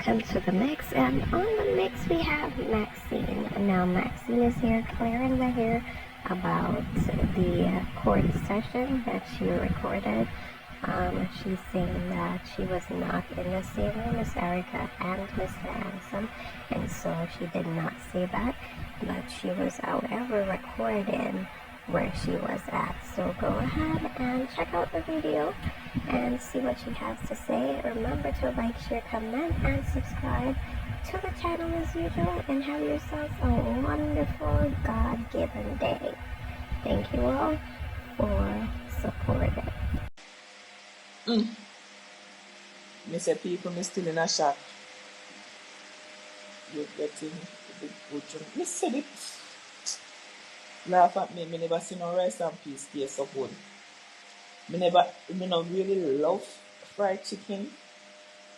welcome to the mix. And on the mix we have Maxine. Now Maxine is here clearing the hair about the court session that she recorded. She's saying that she was not in the same room as Erica and Mr. Handsome, and so she did not say that, but she was however recording where she was at. So go ahead and check out the video and see what she has to say. Remember to like, share, comment, and subscribe to the channel as usual, and have yourselves a wonderful God-given day. Thank you all for supporting. Me say people, me still in a shock. You're getting the good drink. Me said it. Laugh at me. Me never see no rice and peas taste so good. Me no really love fried chicken.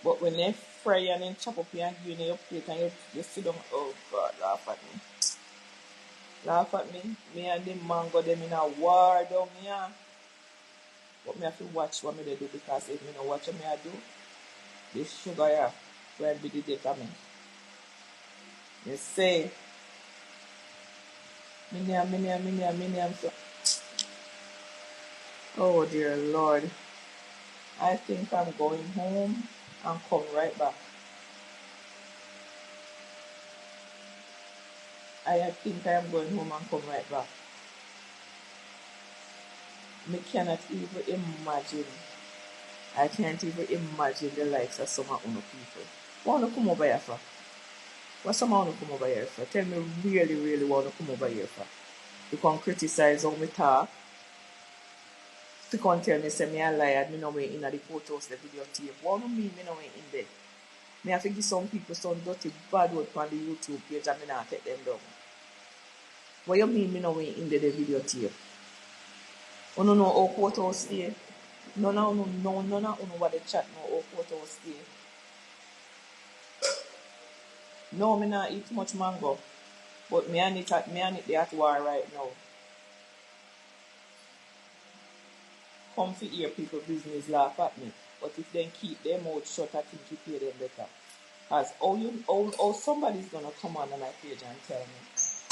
But when they fry and then chop up and give you your plate and you sit down, oh God, laugh at me. Laugh at me. Me and the mango them in a war down here. But me have to watch what me they do, because if me no watch what me I do, this sugar here will be the determinant. You say, minium, so. Oh dear Lord. I think I'm going home and come right back. I think I'm going home and come right back. Me cannot even imagine. I can't even imagine the likes of some of other people. What want to come over here for? What some want to come over here for? Tell me really want to come over here for. You can criticize how me talk. You can tell me say me a liar, me no way in the photos, the video tape. What do you mean me no way in there? Me have to give some people some dirty bad word on the YouTube page and me not take them down. What you mean me no way in the video tape? You don't know how photos stay? None of you know what the chat know how photos stay. No, me not eat much mango. But me and it they at war right now. Come to hear people business laugh at me. But if they keep their mouth shut, I think you pay them better. Because oh somebody's gonna come on my page and tell me,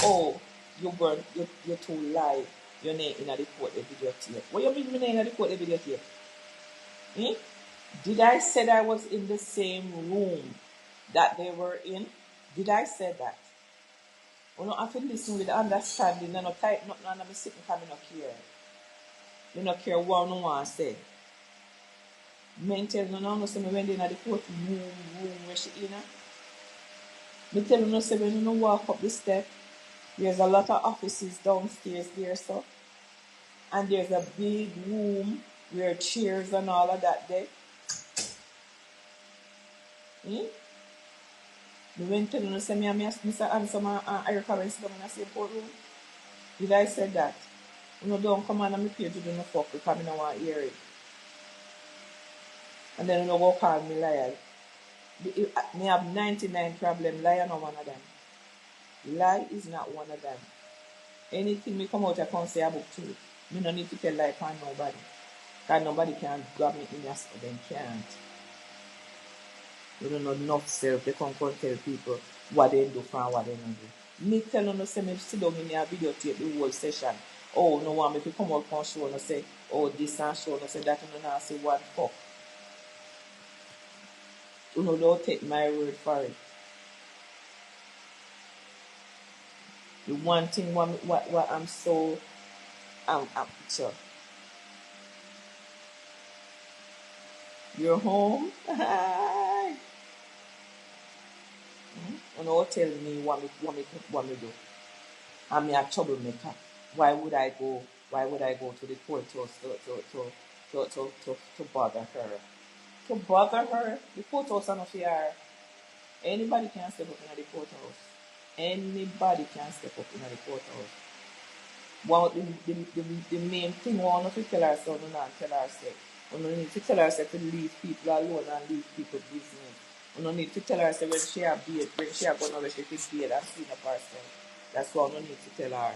oh, you too live. Your name in the court the video tape. What you mean my name in the court the video tape? Did I say I was in the same room that they were in? Did I say that? You know, I have to listen with understanding and not type nothing and I'm sitting because I don't care. I don't care what no one say. Men tell no say me when they in the court room where she in. Me tell you say when you walk up the step, there's a lot of offices downstairs there, so. And there's a big room where chairs and all of that there. Me when tell you say me and Mr. Handsome and Erica when sit down in the same courtroom. Did I say that? You don't come on and me page you do no fuck because I don't want to hear it. And then you go call me liar. Me have 99 problems. Lie not one of them. Lie is not one of them. Anything me come out I can't say about truth. Me no need to tell lie for nobody. Because nobody can grab me in your stuff. They can't. You don't know enough self. They can't tell people what they do for and what they don't do. Me tell you say me sit down in your video tape the whole session. Oh, no one me to come out and show and say, oh, this and show and say that and not say one fuck. You know, don't take my word for it. The one thing what I'm so sure. You're home? You know, tell me what me do. I'm a troublemaker. Why would I go to the courthouse to bother her? To bother her? The courthouse is not fair. Anybody can step up in the courthouse. Anybody can step up in the courthouse. Well, the main thing we want to tell ourselves, we not tell ourselves. We don't need to tell ourselves to leave people alone and leave people business. We don't need to tell ourselves when she have beard, when she have gone over, she take beard and clean up herself. That's what we don't need to tell her.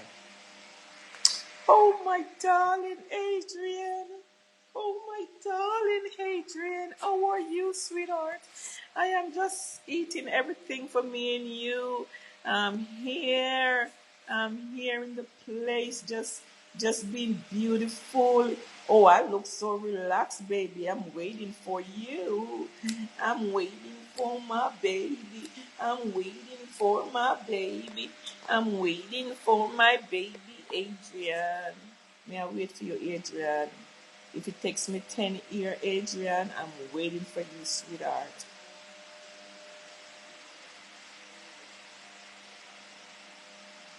Oh my darling Adrian. Oh my darling Adrian. How are you, sweetheart? I am just eating everything for me and you. I'm here. I'm here in the place, just being beautiful. Oh, I look so relaxed, baby. I'm waiting for you. I'm waiting for my baby. I'm waiting for my baby. I'm waiting for my baby, Adrian. May I wait for you, Adrian? If it takes me 10 years, Adrian, I'm waiting for you, sweetheart.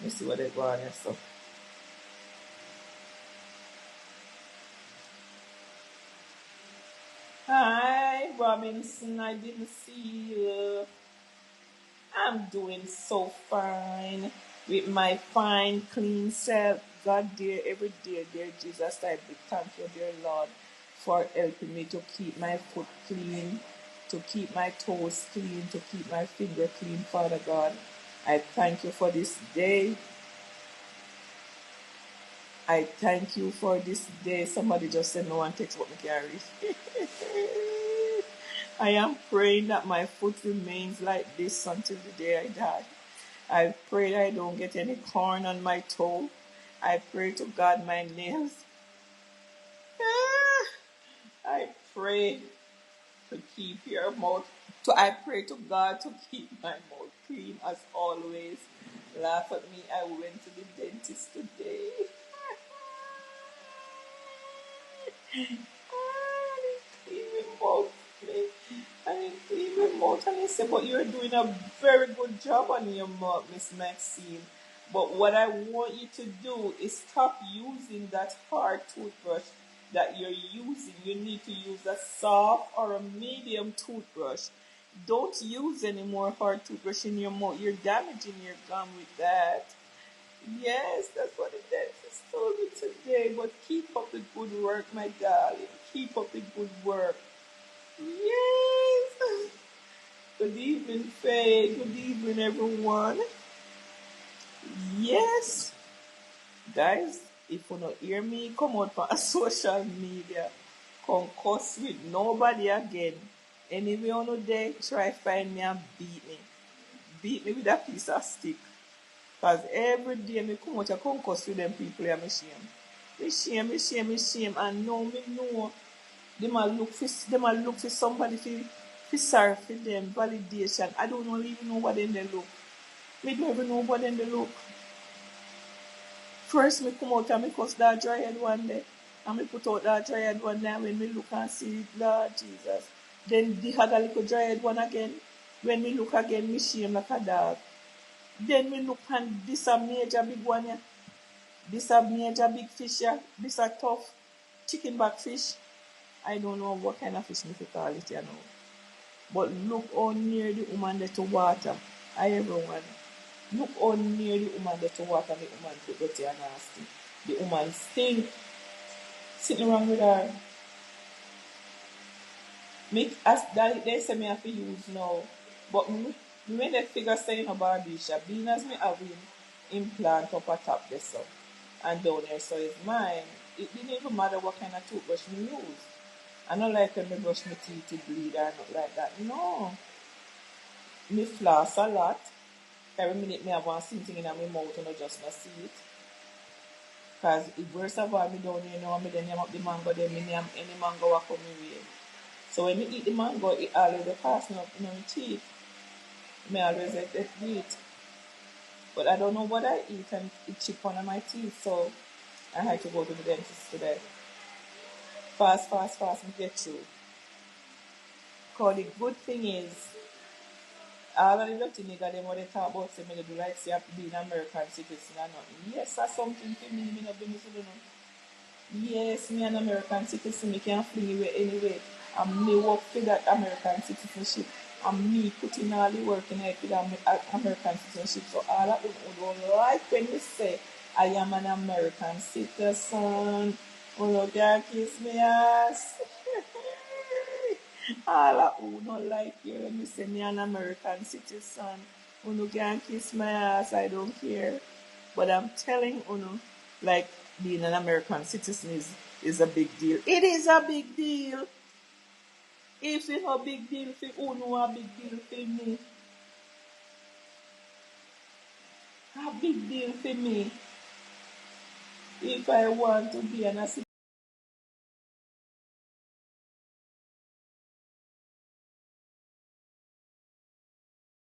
Let me see what they got on here. So, hi, Robinson. I didn't see you. I'm doing so fine with my fine, clean self. God, dear, every day, dear Jesus, I thank you, dear Lord, for helping me to keep my foot clean, to keep my toes clean, to keep my finger clean, Father God. I thank you for this day. I thank you for this day. Somebody just said no one takes what me carry. I am praying that my foot remains like this until the day I die. I pray I don't get any corn on my toe. I pray to God my nails. I pray to keep your mouth. I pray to God to keep my mouth clean as always. Laugh at me. I went to the dentist today. I didn't clean my mouth, and he said, but you're doing a very good job on your mouth, Miss Maxine. But what I want you to do is stop using that hard toothbrush that you're using. You need to use a soft or a medium toothbrush. Don't use any more hard toothbrush in your mouth. You're damaging your gum with that. Yes, that's what the dentist told me today. But keep up the good work, my darling. Keep up the good work. Yes. Good evening, Faye. Good evening, everyone. Yes. Guys, if you don't hear me, come out for social media. Come cuss with nobody again. Anyway on the day, try find me and beat me. Beat me with a piece of stick. Because every day me come out and come cuss with them people and me shame. Me shame. And now me know they might look for somebody for sorry for them, validation. I don't even know what then they look. Me don't even know what then they look. First me come out and me cuss that dry head one day. And me put out that dry head one day and when me look and see it, Lord Jesus. Then the other little dry head one again. When me look again, me shame like a dog. Then me look and this a major big one here. This a major big fish here. This a tough chicken back fish. I don't know what kind of fish me call it, you know. But look how near the woman there to water. Everyone. Look how near the woman there to water. The woman put dirty and nasty. The woman stink. Sitting wrong with her. Me, as they say me have to use now. But me, when they figure saying a barbershop, being as me having implant up at top there so, and down there so it's mine. It didn't even matter what kind of toothbrush me use. I don't like when me brush my teeth to bleed or not like that. No. Me floss a lot. Every minute me have one something in my mouth and I just not see it. Because it worse of all me down here now, me then name up the mango, then me name any mango walk on me way. So when me eat the mango, it always pass me up in my teeth. Me always eat. But I don't know what I eat and it chip on my teeth, so I had to go to the dentist today. Fast, me get through. Because the good thing is, all of the dirty nigga, them what they talk about, say, me do like, say, have to be an American citizen or nothing. Yes, that's something for me, me not business to do nothing. Yes, me an American citizen, me can fling away anyway. And me work for that American citizenship. And me putting all the work in it for that American citizenship. So all of them would like when we say, I am an American citizen. Oh, God, kiss me ass. All of who don't like you, let me say me an American citizen. Uno can kiss my ass, I don't care. But I'm telling Uno, like being an American citizen is a big deal. It is a big deal. If it's a big deal for who know a big deal for me. A big deal for me. If I want to be an assistant.